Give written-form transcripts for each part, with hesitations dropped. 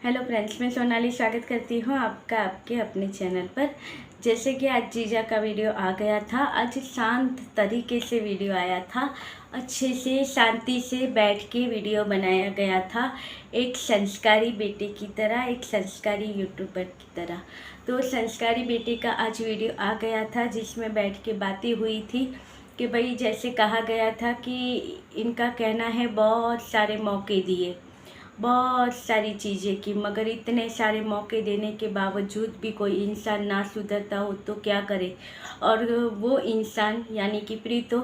Hello friends, मैं सोनाली स्वागत करती हूँ आपका आपके अपने चैनल पर। जैसे कि आज जीजा का वीडियो आ गया था, आज शांत तरीके से वीडियो आया था, अच्छे से शांति से बैठ के वीडियो बनाया गया था, एक संस्कारी बेटे की तरह, एक संस्कारी यूट्यूबर की तरह। तो संस्कारी बेटे का आज वीडियो आ गया था जिसमें बैठ के बातें हुई थी कि भाई जैसे कहा गया था कि इनका कहना है बहुत सारे मौके दिए, बहुत सारी चीज़ें की, मगर इतने सारे मौके देने के बावजूद भी कोई इंसान ना सुधरता हो तो क्या करे। और वो इंसान यानी कि प्रीतो,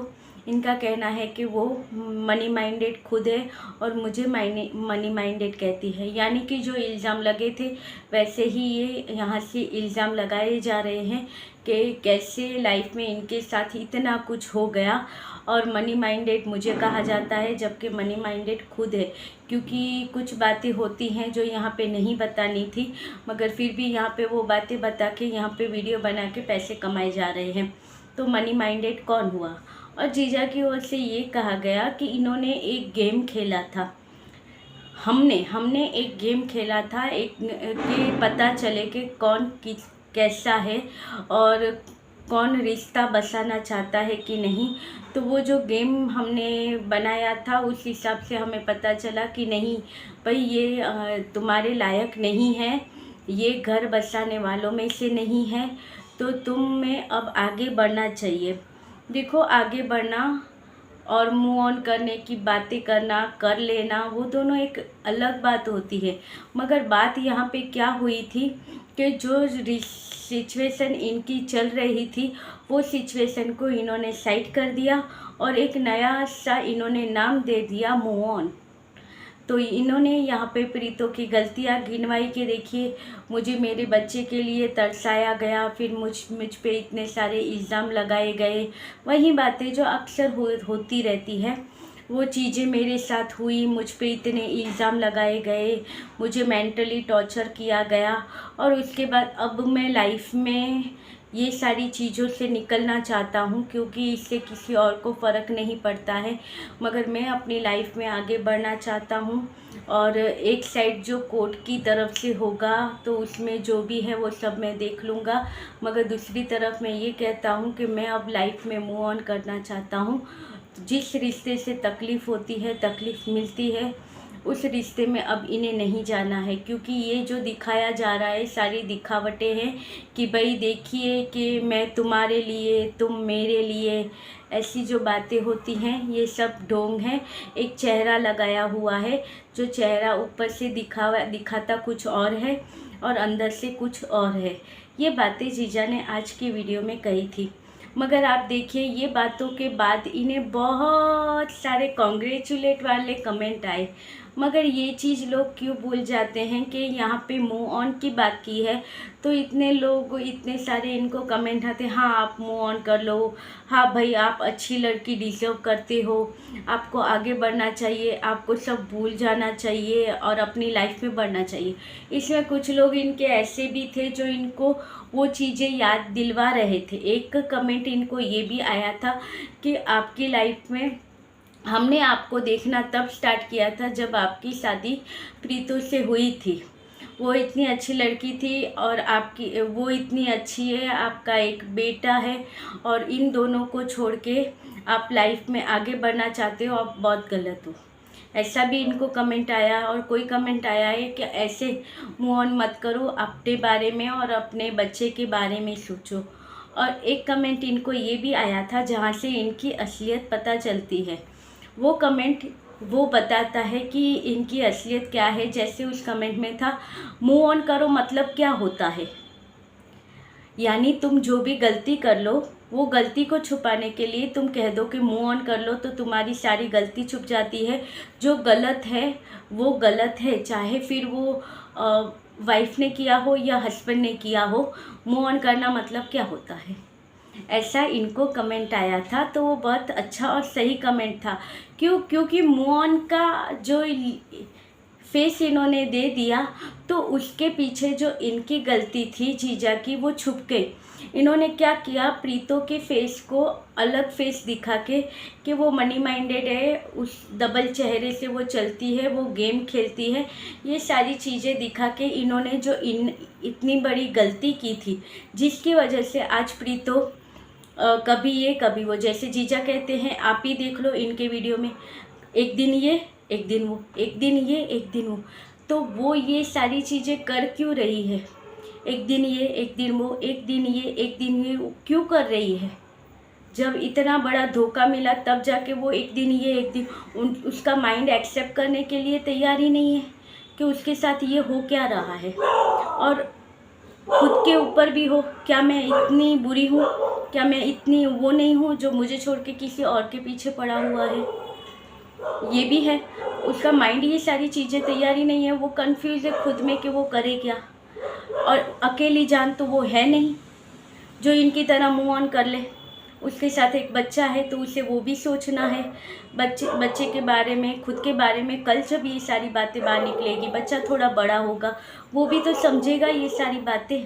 इनका कहना है कि वो मनी माइंडेड खुद है और मुझे मनी माइंडेड कहती है। यानी कि जो इल्ज़ाम लगे थे वैसे ही ये यहाँ से इल्ज़ाम लगाए जा रहे हैं कि कैसे लाइफ में इनके साथ इतना कुछ हो गया और मनी माइंडेड मुझे कहा जाता है, जबकि मनी माइंडेड खुद है। क्योंकि कुछ बातें होती हैं जो यहाँ पे नहीं बतानी थी, मगर फिर भी यहाँ पे वो बातें बता के यहाँ पे वीडियो बना के पैसे कमाए जा रहे हैं। तो मनी माइंडेड कौन हुआ? और जीजा की ओर से ये कहा गया कि इन्होंने एक गेम खेला था, हमने एक गेम खेला था, एक कि पता चले कि कौन किस कैसा है और कौन रिश्ता बसाना चाहता है कि नहीं। तो वो जो गेम हमने बनाया था उस हिसाब से हमें पता चला कि नहीं भाई, ये तुम्हारे लायक नहीं है, ये घर बसाने वालों में से नहीं है, तो तुम्हें अब आगे बढ़ना चाहिए। देखो, आगे बढ़ना और मूव ऑन करने की बातें करना, कर लेना, वो दोनों एक अलग बात होती है। मगर बात यहाँ पे क्या हुई थी कि जो सिचुएशन इनकी चल रही थी वो सिचुएशन को इन्होंने साइड कर दिया और एक नया सा इन्होंने नाम दे दिया, मूव ऑन। तो इन्होंने यहाँ पे प्रीतो की गलतियाँ गिनवाई कि देखिए, मुझे मेरे बच्चे के लिए तरसाया गया, फिर मुझ पे इतने सारे इल्ज़ाम लगाए गए, वही बातें जो अक्सर होती रहती है, वो चीज़ें मेरे साथ हुई, मुझ पे इतने इल्ज़ाम लगाए गए, मुझे मेंटली टॉर्चर किया गया। और उसके बाद अब मैं लाइफ में ये सारी चीज़ों से निकलना चाहता हूँ, क्योंकि इससे किसी और को फ़र्क नहीं पड़ता है, मगर मैं अपनी लाइफ में आगे बढ़ना चाहता हूँ। और एक साइड जो कोर्ट की तरफ से होगा तो उसमें जो भी है वो सब मैं देख लूँगा, मगर दूसरी तरफ मैं ये कहता हूँ कि मैं अब लाइफ में मूव ऑन करना चाहता हूँ। जिस रिश्ते से तकलीफ़ होती है, तकलीफ़ मिलती है, उस रिश्ते में अब इन्हें नहीं जाना है। क्योंकि ये जो दिखाया जा रहा है सारी दिखावटें हैं कि भाई देखिए कि मैं तुम्हारे लिए, तुम मेरे लिए, ऐसी जो बातें होती हैं ये सब ढोंग है। एक चेहरा लगाया हुआ है, जो चेहरा ऊपर से दिखाता कुछ और है और अंदर से कुछ और है। ये बातें जीजा ने आज की वीडियो में कही थी। मगर आप देखिए, ये बातों के बाद इन्हें बहुत सारे कॉन्ग्रेचुलेट वाले कमेंट आए, मगर ये चीज़ लोग क्यों भूल जाते हैं कि यहाँ पे मूव ऑन की बात की है तो इतने लोग, इतने सारे इनको कमेंट आते हैं, हाँ आप मूव ऑन कर लो, हाँ भाई आप अच्छी लड़की डिज़र्व करते हो, आपको आगे बढ़ना चाहिए, आपको सब भूल जाना चाहिए और अपनी लाइफ में बढ़ना चाहिए। इसमें कुछ लोग इनके ऐसे भी थे जो इनको वो चीज़ें याद दिलवा रहे थे। एक कमेंट इनको ये भी आया था कि आपकी लाइफ में हमने आपको देखना तब स्टार्ट किया था जब आपकी शादी प्रीतो से हुई थी। वो इतनी अच्छी लड़की थी और आपकी वो इतनी अच्छी है, आपका एक बेटा है, और इन दोनों को छोड़ के आप लाइफ में आगे बढ़ना चाहते हो, आप बहुत गलत हो। ऐसा भी इनको कमेंट आया। और कोई कमेंट आया है कि ऐसे मूव ऑन मत करो, अपने बारे में और अपने बच्चे के बारे में सोचो। और एक कमेंट इनको ये भी आया था जहाँ से इनकी असलियत पता चलती है। वो कमेंट वो बताता है कि इनकी असलियत क्या है। जैसे उस कमेंट में था, मूव ऑन करो मतलब क्या होता है, यानी तुम जो भी गलती कर लो वो गलती को छुपाने के लिए तुम कह दो कि मूव ऑन कर लो तो तुम्हारी सारी गलती छुप जाती है। जो गलत है वो गलत है, चाहे फिर वो वाइफ ने किया हो या हस्बैंड ने किया हो। मूव ऑन करना मतलब क्या होता है, ऐसा इनको कमेंट आया था। तो वो बहुत अच्छा और सही कमेंट था। क्योंकि मूव ऑन का जो फेस इन्होंने दे दिया तो उसके पीछे जो इनकी गलती थी जीजा की वो छुप गई। इन्होंने क्या किया, प्रीतो के फेस को अलग फेस दिखा के कि वो मनी माइंडेड है, उस डबल चेहरे से वो चलती है, वो गेम खेलती है, ये सारी चीज़ें दिखा के इन्होंने जो इतनी बड़ी गलती की थी, जिसकी वजह से आज प्रीतो कभी ये कभी वो, जैसे जीजा कहते हैं आप ही देख लो इनके वीडियो में, एक दिन ये एक दिन वो, एक दिन ये एक दिन वो, तो वो ये सारी चीज़ें कर क्यों रही है, एक दिन ये एक दिन वो, एक दिन ये एक दिन ये क्यों कर रही है? जब इतना बड़ा धोखा मिला तब जाके वो एक दिन ये एक दिन, उसका माइंड एक्सेप्ट करने के लिए तैयार ही नहीं है कि उसके साथ ये हो क्या रहा है। और खुद के ऊपर भी हो, क्या मैं इतनी बुरी हूँ, क्या मैं इतनी वो नहीं हूँ जो मुझे छोड़ के किसी और के पीछे पड़ा हुआ है, ये भी है। उसका माइंड ये सारी चीज़ें तैयार ही नहीं है, वो कंफ्यूज है खुद में कि वो करे क्या। और अकेली जान तो वो है नहीं जो इनकी तरह मूव ऑन कर ले। उसके साथ एक बच्चा है तो उसे वो भी सोचना है, बच्चे के बारे में, खुद के बारे में। कल जब ये सारी बातें बाहर निकलेगी, बच्चा थोड़ा बड़ा होगा, वो भी तो समझेगा ये सारी बातें।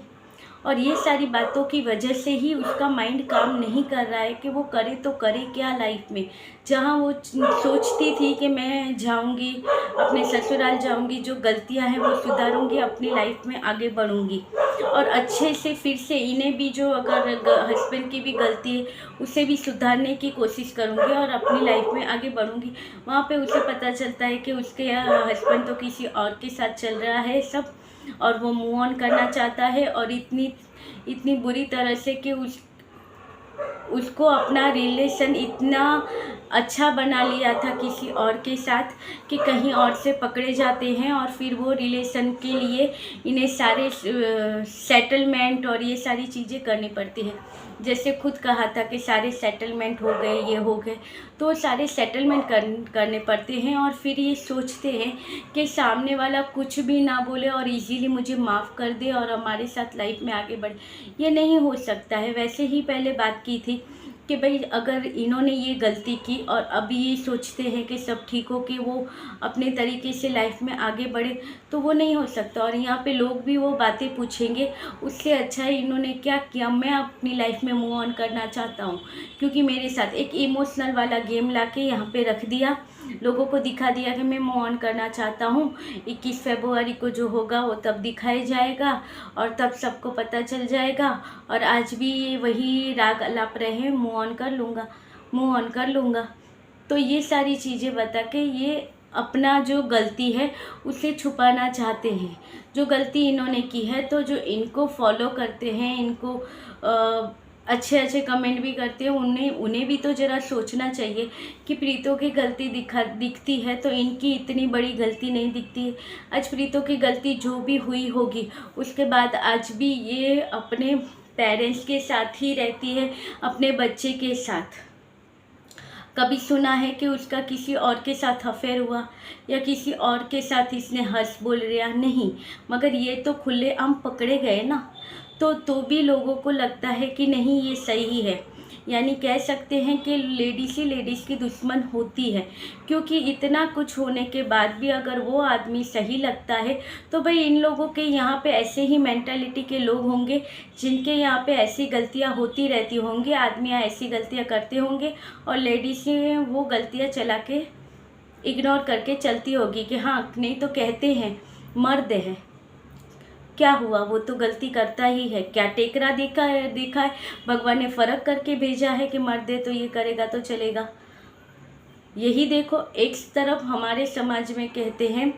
और ये सारी बातों की वजह से ही उसका माइंड काम नहीं कर रहा है कि वो करे तो करे क्या लाइफ में। जहाँ वो सोचती थी कि मैं जाऊँगी, अपने ससुराल जाऊँगी, जो गलतियाँ हैं वो सुधारूँगी, अपनी लाइफ में आगे बढ़ूँगी और अच्छे से फिर से इन्हें भी, जो अगर हस्बैंड की भी गलती है उसे भी सुधारने की कोशिश करूँगी और अपनी लाइफ में आगे बढ़ूँगी। वहाँ पे उसे पता चलता है कि उसके हस्बैंड तो किसी और के साथ चल रहा है सब, और वो मूव ऑन करना चाहता है। और इतनी बुरी तरह से कि उसको अपना रिलेशन इतना अच्छा बना लिया था किसी और के साथ कि कहीं और से पकड़े जाते हैं और फिर वो रिलेशन के लिए इन्हें सारे सेटलमेंट और ये सारी चीज़ें करनी पड़ती है। जैसे खुद कहा था कि सारे सेटलमेंट हो गए, ये हो गए, तो सारे सेटलमेंट करने पड़ते हैं। और फिर ये सोचते हैं कि सामने वाला कुछ भी ना बोले और इजीली मुझे माफ़ कर दे और हमारे साथ लाइफ में आगे बढ़े। ये नहीं हो सकता है। वैसे ही पहले बात की थी कि भाई अगर इन्होंने ये गलती की और अभी ये सोचते हैं कि सब ठीक हो कि वो अपने तरीके से लाइफ में आगे बढ़े, तो वो नहीं हो सकता। और यहाँ पे लोग भी वो बातें पूछेंगे, उससे अच्छा है इन्होंने क्या किया, मैं अपनी लाइफ में मूव ऑन करना चाहता हूँ, क्योंकि मेरे साथ एक इमोशनल वाला गेम ला के यहाँ पे रख दिया, लोगों को दिखा दिया कि मैं मूव ऑन करना चाहता हूँ। 21 फरवरी को जो होगा वो तब दिखाया जाएगा और तब सबको पता चल जाएगा। और आज भी वही राग अलाप रहे, मूव ऑन कर लूँगा, मूव ऑन कर लूँगा। तो ये सारी चीज़ें बता के ये अपना जो गलती है उसे छुपाना चाहते हैं। जो गलती इन्होंने की है, तो जो इनको फॉलो करते हैं, इनको अच्छे अच्छे कमेंट भी करते हैं, उन्हें भी तो ज़रा सोचना चाहिए कि प्रीतो की गलती दिखती है तो इनकी इतनी बड़ी गलती नहीं दिखती है। आज प्रीतो की गलती जो भी हुई होगी, उसके बाद आज भी ये अपने पेरेंट्स के साथ ही रहती है, अपने बच्चे के साथ। कभी सुना है कि उसका किसी और के साथ अफेयर हुआ या किसी और के साथ इसने हंस बोल रिया? नहीं। मगर ये तो खुलेआम पकड़े गए ना, तो भी लोगों को लगता है कि नहीं ये सही है। यानी कह सकते हैं कि लेडीज़ ही लेडीज़ की दुश्मन होती है, क्योंकि इतना कुछ होने के बाद भी अगर वो आदमी सही लगता है तो भाई इन लोगों के यहाँ पे ऐसे ही मेंटालिटी के लोग होंगे जिनके यहाँ पे ऐसी गलतियाँ होती रहती होंगी, आदमी ऐसी गलतियाँ करते होंगे और लेडीज़ें वो गलतियाँ चला के इग्नोर करके चलती होगी कि हाँ, नहीं तो कहते हैं मर्द है, क्या हुआ, वो तो गलती करता ही है, क्या टेकरा देखा है भगवान ने फ़र्क करके भेजा है कि मर्द है तो ये करेगा तो चलेगा। यही देखो, एक तरफ हमारे समाज में कहते हैं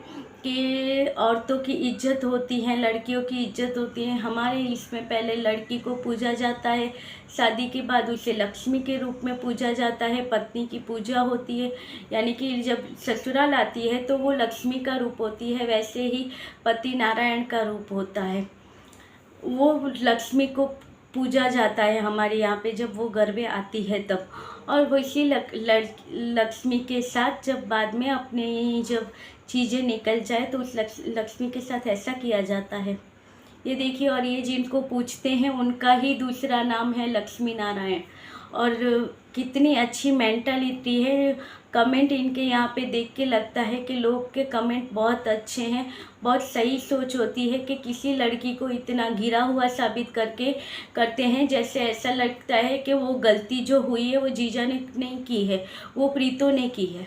कि औरतों की इज्जत होती है, लड़कियों की इज्जत होती है। हमारे इसमें पहले लड़की को पूजा जाता है, शादी के बाद उसे लक्ष्मी के रूप में पूजा जाता है, पत्नी की पूजा होती है, यानी कि जब ससुराल आती है तो वो लक्ष्मी का रूप होती है। वैसे ही पति नारायण का रूप होता है, वो लक्ष्मी को पूजा जाता है हमारे यहाँ पे जब वो घर में आती है तब। और वैसी लक्ष्मी के साथ जब बाद में अपने जब चीज़ें निकल जाए तो उस लक्ष्मी के साथ ऐसा किया जाता है। ये देखिए, और ये जिनको पूछते हैं उनका ही दूसरा नाम है लक्ष्मी नारायण। और कितनी अच्छी मेंटालिटी है। कमेंट इनके यहाँ पे देख के लगता है कि लोग के कमेंट बहुत अच्छे हैं, बहुत सही सोच होती है कि किसी लड़की को इतना गिरा हुआ साबित करके करते हैं। जैसे ऐसा लगता है कि वो गलती जो हुई है वो जीजा ने नहीं की है, वो प्रीतो ने की है।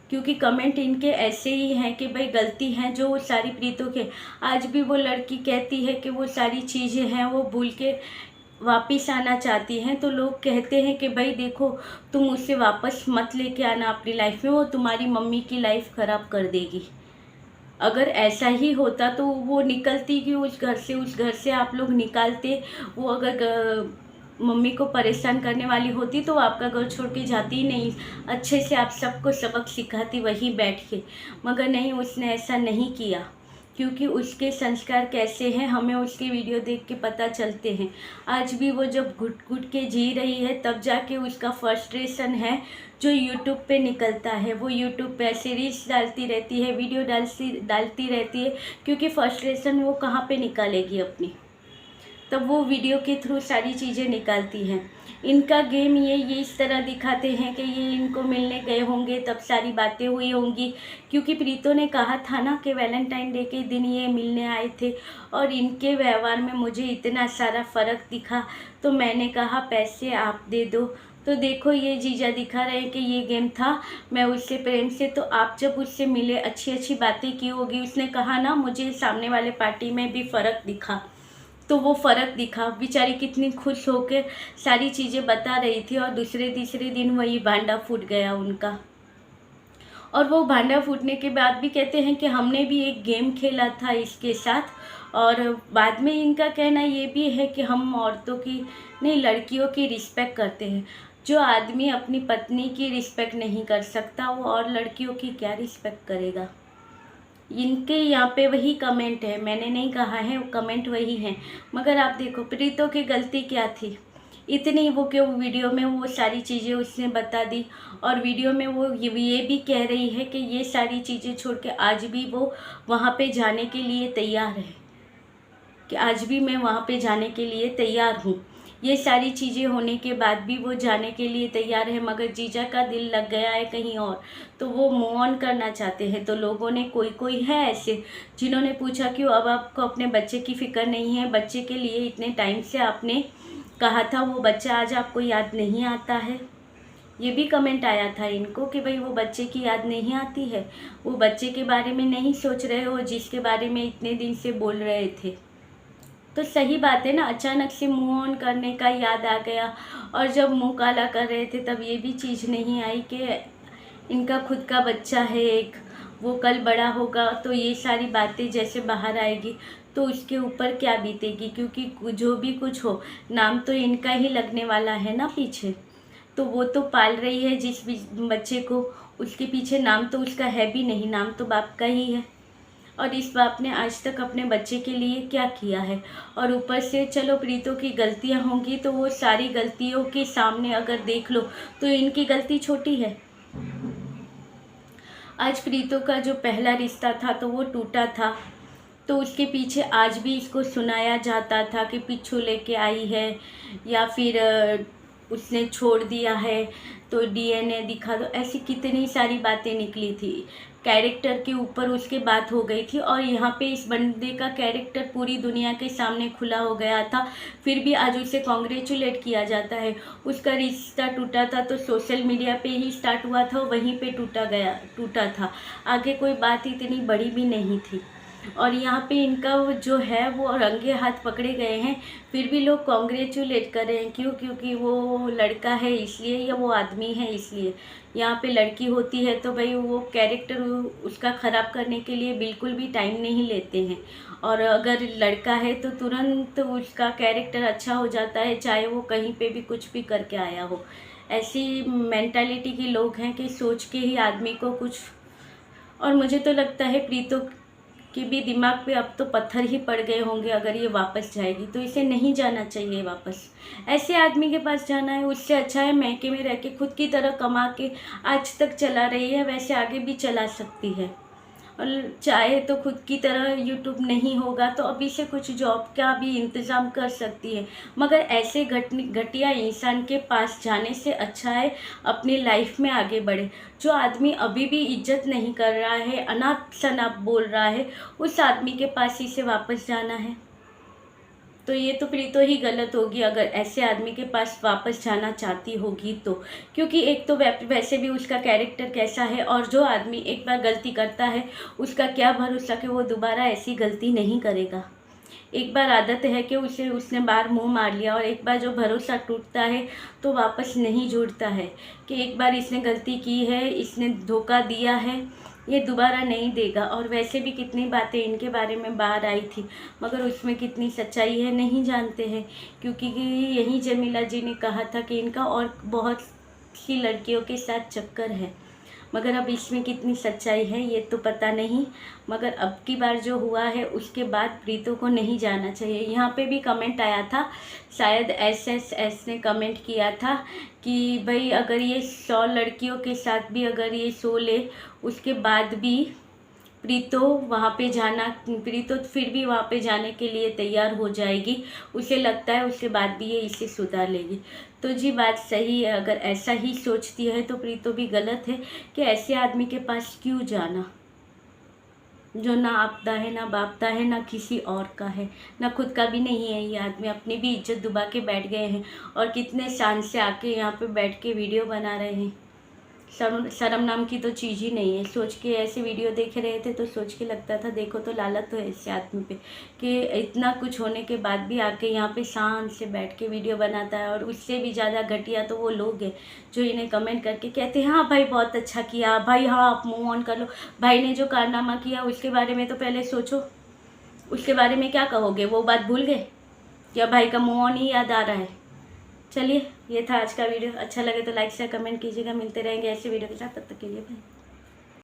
क्योंकि कमेंट इनके ऐसे ही हैं कि भाई गलती है जो वो सारी प्रीतो के। आज भी वो लड़की कहती है कि वो सारी चीज़ें हैं वो भूल के वापस आना चाहती हैं, तो लोग कहते हैं कि भाई देखो तुम उससे वापस मत लेके आना अपनी लाइफ में, वो तुम्हारी मम्मी की लाइफ ख़राब कर देगी। अगर ऐसा ही होता तो वो निकलती कि उस घर से आप लोग निकालते। वो अगर मम्मी को परेशान करने वाली होती तो वो आपका घर छोड़ के जाती ही नहीं, अच्छे से आप सबको सबक सिखाती वहीं बैठ के। मगर नहीं, उसने ऐसा नहीं किया। क्योंकि उसके संस्कार कैसे हैं हमें उसकी वीडियो देख के पता चलते हैं। आज भी वो जब घुट घुट के जी रही है तब जाके उसका फ्रस्ट्रेशन है जो यूट्यूब पे निकलता है। वो यूट्यूब पे सीरीज डालती रहती है, वीडियो डालती रहती है, क्योंकि फ्रस्ट्रेशन वो कहाँ पे निकालेगी अपनी, तब वो वीडियो के थ्रू सारी चीज़ें निकालती हैं। इनका गेम ये इस तरह दिखाते हैं कि ये इनको मिलने गए होंगे तब सारी बातें हुई होंगी। क्योंकि प्रीतो ने कहा था ना कि वैलेंटाइन डे के दिन ये मिलने आए थे और इनके व्यवहार में मुझे इतना सारा फ़र्क दिखा, तो मैंने कहा पैसे आप दे दो। तो देखो ये जीजा दिखा रहे हैं कि ये गेम था, मैं उससे प्रेम से। तो आप जब उससे मिले अच्छी अच्छी बातें की होगी, उसने कहा ना मुझे सामने वाले पार्टी में भी फ़र्क दिखा, तो वो फ़र्क दिखा। बेचारी कितनी खुश होकर सारी चीज़ें बता रही थी और दूसरे तीसरे दिन वही भांडा फूट गया उनका। और वो भांडा फूटने के बाद भी कहते हैं कि हमने भी एक गेम खेला था इसके साथ। और बाद में इनका कहना ये भी है कि हम औरतों की नहीं, लड़कियों की रिस्पेक्ट करते हैं। जो आदमी अपनी पत्नी की रिस्पेक्ट नहीं कर सकता वो और लड़कियों की क्या रिस्पेक्ट करेगा। इनके यहाँ पे वही कमेंट है, मैंने नहीं कहा है, वो कमेंट वही हैं। मगर आप देखो प्रीतो की गलती क्या थी, इतनी वो कि वीडियो में वो सारी चीज़ें उसने बता दी। और वीडियो में वो ये भी कह रही है कि ये सारी चीज़ें छोड़ के आज भी वो वहाँ पे जाने के लिए तैयार है, कि आज भी मैं वहाँ पे जाने के लिए तैयार हूँ। ये सारी चीज़ें होने के बाद भी वो जाने के लिए तैयार है, मगर जीजा का दिल लग गया है कहीं और, तो वो मूव ऑन करना चाहते हैं। तो लोगों ने कोई है ऐसे जिन्होंने पूछा क्यों अब आपको अपने बच्चे की फ़िक्र नहीं है, बच्चे के लिए इतने टाइम से आपने कहा था, वो बच्चा आज आपको याद नहीं आता है। ये भी कमेंट आया था इनको कि भाई वो बच्चे की याद नहीं आती है, वो बच्चे के बारे में नहीं सोच रहे हो जिसके बारे में इतने दिन से बोल रहे थे। तो सही बात है ना, अचानक से मुँह ऑन करने का याद आ गया। और जब मुँह काला कर रहे थे तब ये भी चीज़ नहीं आई कि इनका खुद का बच्चा है एक, वो कल बड़ा होगा तो ये सारी बातें जैसे बाहर आएगी तो उसके ऊपर क्या बीतेगी। क्योंकि जो भी कुछ हो नाम तो इनका ही लगने वाला है ना पीछे। तो वो तो पाल रही है जिस भी बच्चे को, उसके पीछे नाम तो उसका है भी नहीं, नाम तो बाप का ही है। और इस बाप ने आज तक अपने बच्चे के लिए क्या किया है। और ऊपर से चलो प्रीतो की गलतियां होंगी तो वो सारी गलतियों के सामने अगर देख लो तो इनकी गलती छोटी है। आज प्रीतो का जो पहला रिश्ता था तो वो टूटा था, तो उसके पीछे आज भी इसको सुनाया जाता था कि पिच्छू लेके आई है या फिर उसने छोड़ दिया है तो डीएनए दिखा दो। ऐसी कितनी सारी बातें निकली थी, कैरेक्टर के ऊपर उसके बात हो गई थी। और यहाँ पे इस बंदे का कैरेक्टर पूरी दुनिया के सामने खुला हो गया था, फिर भी आज उसे कॉन्ग्रेचुलेट किया जाता है। उसका रिश्ता टूटा था तो सोशल मीडिया पे ही स्टार्ट हुआ था, वहीं पे टूटा था, आगे कोई बात इतनी बड़ी भी नहीं थी। और यहाँ पे इनका वो जो है वो रंगे हाथ पकड़े गए हैं, फिर भी लोग कॉन्ग्रेचुलेट कर रहे हैं। क्यों? क्योंकि वो लड़का है इसलिए या वो आदमी है इसलिए। यहाँ पे लड़की होती है तो भाई वो कैरेक्टर उसका ख़राब करने के लिए बिल्कुल भी टाइम नहीं लेते हैं। और अगर लड़का है तो तुरंत उसका कैरेक्टर अच्छा हो जाता है, चाहे वो कहीं पे भी कुछ भी करके आया हो। ऐसी मेंटालिटी के लोग हैं कि सोच के ही आदमी को कुछ। और मुझे तो लगता है प्रीतो कि भी दिमाग पे अब तो पत्थर ही पड़ गए होंगे, अगर ये वापस जाएगी तो इसे नहीं जाना चाहिए वापस। ऐसे आदमी के पास जाना है, उससे अच्छा है मैके में रह के खुद की तरह कमा के आज तक चला रही है, वैसे आगे भी चला सकती है। और चाहे तो खुद की तरह यूट्यूब नहीं होगा तो अभी से कुछ जॉब का भी इंतज़ाम कर सकती है। मगर ऐसे घटिया इंसान के पास जाने से अच्छा है अपनी लाइफ में आगे बढ़े। जो आदमी अभी भी इज्जत नहीं कर रहा है, अनाप शनाप बोल रहा है, उस आदमी के पास ही से वापस जाना है। तो ये तो प्रीतो ही गलत होगी अगर ऐसे आदमी के पास वापस जाना चाहती होगी तो, क्योंकि एक तो वैसे भी उसका कैरेक्टर कैसा है, और जो आदमी एक बार गलती करता है उसका क्या भरोसा कि वो दोबारा ऐसी गलती नहीं करेगा। एक बार आदत है कि उसने बार मुंह मार लिया, और एक बार जो भरोसा टूटता है तो वापस नहीं जुड़ता है कि एक बार इसने गलती की है, इसने धोखा दिया है, ये दोबारा नहीं देगा। और वैसे भी कितनी बातें इनके बारे में बाहर आई थी, मगर उसमें कितनी सच्चाई है नहीं जानते हैं, क्योंकि यही जमीला जी ने कहा था कि इनका और बहुत सी लड़कियों के साथ चक्कर है, मगर अब इसमें कितनी सच्चाई है ये तो पता नहीं। मगर अब की बार जो हुआ है उसके बाद प्रीतो को नहीं जाना चाहिए। यहाँ पे भी कमेंट आया था, शायद एस ने कमेंट किया था कि भाई अगर ये 100 लड़कियों के साथ भी अगर ये सो ले, उसके बाद भी प्रीतो फिर भी वहाँ पे जाने के लिए तैयार हो जाएगी। उसे लगता है उसके बाद भी ये इसे सुधार लेगी। तो जी बात सही है, अगर ऐसा ही सोचती है तो प्रीतो भी गलत है कि ऐसे आदमी के पास क्यों जाना, जो ना आपदा है, ना बापदा है, ना किसी और का है, ना खुद का भी नहीं है। ये आदमी अपनी भी इज्जत डुबा के बैठ गए हैं, और कितने शान से आके यहाँ पे बैठ के वीडियो बना रहे हैं। शर्म नाम की तो चीज़ ही नहीं है। सोच के ऐसे वीडियो देख रहे थे तो सोच के लगता था देखो तो लालच तो है ऐसे आदमी पे, कि इतना कुछ होने के बाद भी आके यहाँ पे शान से बैठ के वीडियो बनाता है। और उससे भी ज़्यादा घटिया तो वो लोग हैं जो इन्हें कमेंट करके कहते हैं हाँ भाई बहुत अच्छा किया, भाई हाँ आप मूव ऑन कर लो। भाई ने जो कारनामा किया उसके बारे में तो पहले सोचो, उसके बारे में क्या कहोगे? वो बात भूल गए या भाई का मूव ऑन ही याद आ रहा है? चलिए ये था आज का वीडियो। अच्छा लगे तो लाइक शेयर कमेंट कीजिएगा। मिलते रहेंगे ऐसे वीडियो के साथ, तब तक के लिए बाय।